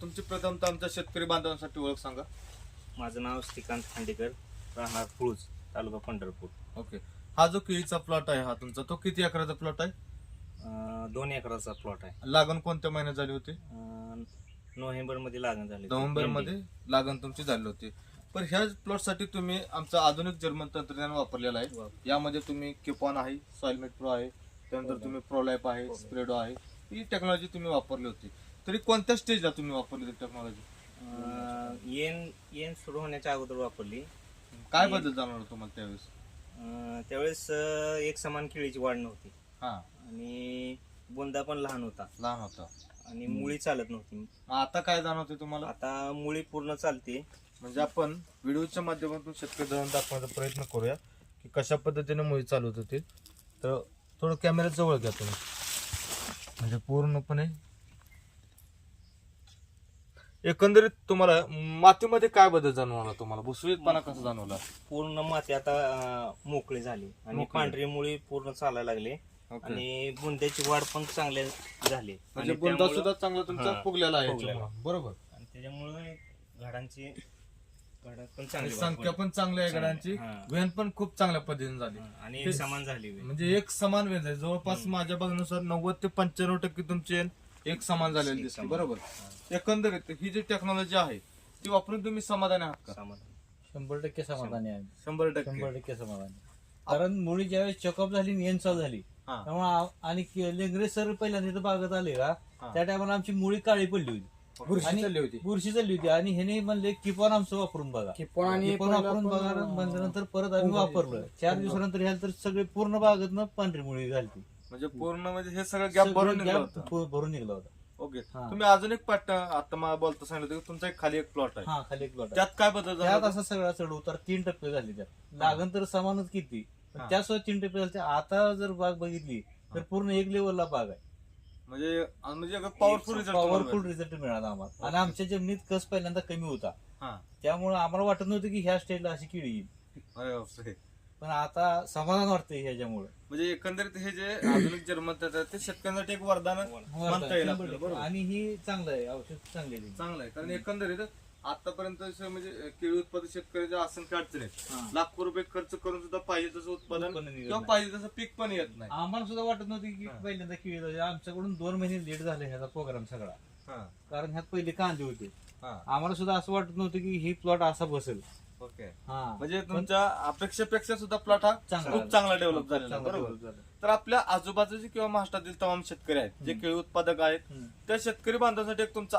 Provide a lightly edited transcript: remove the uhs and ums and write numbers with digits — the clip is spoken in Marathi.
तुमची प्रथमतः आमच्या शेतकरी बांधवांसाठी ओळख सांगा. माझं नाव श्रीकांत खांडेकर, राहणार पुळूज, तालुका पंढरपूर. ओके. हा जो केळीचा प्लॉट आहे हा तुमचा, तो किती एकराचा प्लॉट आहे? 2 एकराचा प्लॉट आहे. लागण कोणत्या महिन्यात झाली होती? नोव्हेंबर मध्ये लागण झाली. नोव्हेंबर मध्ये लागण तुमची झाली होती. पण ह्या प्लॉट साठी तुम्ही आमचं आधुनिक जर्मन तंत्रज्ञान वापरलेलं आहे. यामध्ये तुम्ही किपॉन आहे, सॉइलमेट प्रो आहे, त्यानंतर तुम्ही प्रोलाइप आहे, स्प्रेडो आहे, ही टेक्नॉलॉजी तुम्ही वापरली होती. तरी कोणत्या स्टेजला तुम्ही वापरली होती टेक्नॉलॉजी? येण सुरू होण्याच्या अगोदर वापरली. काय बदल जाणवला तुम्हाला त्यावेळेस? त्यावेळेस एक समान केळीची वाढ नव्हती. हा. आणि बुंदा पण लहान होता आणि मुळी चालत नव्हती. आता काय जाणवते तुम्हाला? आता मुळी पूर्ण चालते. म्हणजे आपण व्हिडिओच्या माध्यमातून शेतकरी दाखवण्याचा प्रयत्न करूया की कशा पद्धतीने मुळी चालू होते. तर थोडं कॅमेरा जवळ घ्या तुम्ही, म्हणजे पूर्णपणे एकंदरीत तुम्हाला मातीमध्ये काय बदल जाणवला? तुम्हाला भुसभुशीतपणा कसा जाणवला? पूर्ण माती आता मोकळी झाली आणि पांढरी मुळी पूर्ण चालायला लागली. आणि बुंद्याची वाढ पण चांगली झाली. म्हणजे बुंदा सुद्धा चांगला तुमचा फुगलेला आहे. बरोबर. आणि त्याच्यामुळे झाडांची पण चांगली संख्या पण चांगली आहे, घडांची वेन पण खूप चांगल्या पद्धतीने झाली आणि एक समान झाली. म्हणजे एक समान वेन झाली. जवळपास माझ्या बघण्यानुसार 90 ते 95% तुमची एक समान झालेली दिसते. बरोबर. एकंदरीत ही जी टेक्नॉलॉजी आहे ती वापरून तुम्ही समाधानी आहात का? 100% समाधानी आहे. 100% समाधानी. कारण मुळी ज्यावेळेस चेकअप झाली, नियन चालू झाली, त्यामुळे आणि लेंगरे सर पहिल्यांदा इथं बागत आले का, त्या टायमाला आमची मुळी काळी पडली होती, बुरशी चालली होती. आणि ह्याने म्हणले किपॉन आमचं वापरून बघा. किपॉन वापरून बघा म्हणल्यानंतर परत आम्ही वापरलं. 4 दिवसानंतर ह्याला तर सगळे पूर्ण बागेतनं पांढरी मुळी झाली. म्हणजे पूर्ण म्हणजे हे सगळं गॅप भरून निघला होता. ओके. तुम्ही अजून एक पाट आता मला बोलता सांगितलं की तुमचा खाली एक प्लॉट आहे. खाली एक प्लॉट. त्यात काय बदल त्यात असा सगळा चढ उतार 3 टप्पे झाले. त्यात लागण तर समानच किती, त्यासोबत 3 टप्पे झाले. आता जर बाग बघितली तर पूर्ण एक लेवलला बाग आहे. म्हणजे पॉवरफुल रिझल्ट मिळाला आम्हाला. आणि आमच्या जमिनीत कस पहिल्यांदा कमी होता, त्यामुळे आम्हाला वाटत नव्हतं की ह्या स्टेजला अशी केळी येईल. पण आता समाधान वाटतंय ह्याच्यामुळे. म्हणजे एकंदरीत हे जे आधुनिक जर्मन ते शेतकऱ्यांसाठी एक वरदान म्हणता येईल आपल्याला. बरोबर. आणि ही चांगलं आहे, औषध चांगलं आहे. कारण एकंदरीत आतापर्यंत म्हणजे केळी उत्पादक शेतकऱ्याच्या असंख्य अडचणी आहेत. लाखो रुपये खर्च करून सुद्धा पाहिजे तसं उत्पादन किंवा पाहिजे तसं पीक पण येत नाही. आम्हाला सुद्धा वाटत नव्हती की पहिल्यांदा केळी. आमच्याकडून 2 महिने लेट झाले ह्याचा प्रोग्राम सगळा. कारण ह्यात पहिले कांदे होते. आम्हाला सुद्धा असं वाटत नव्हतं की ही प्लॉट असा बसेल. ओके. म्हणजे तुमच्या अपेक्षेपेक्षा सुद्धा प्लॉट हा खूप चांगला डेव्हलप झालेला. बरोबर. तर आपल्या आजूबाजूचे किंवा महाराष्ट्रातील तमाम शेतकरी आहेत जे केळी उत्पादक आहेत, त्या शेतकरी बांधवांसाठी एक तुमचा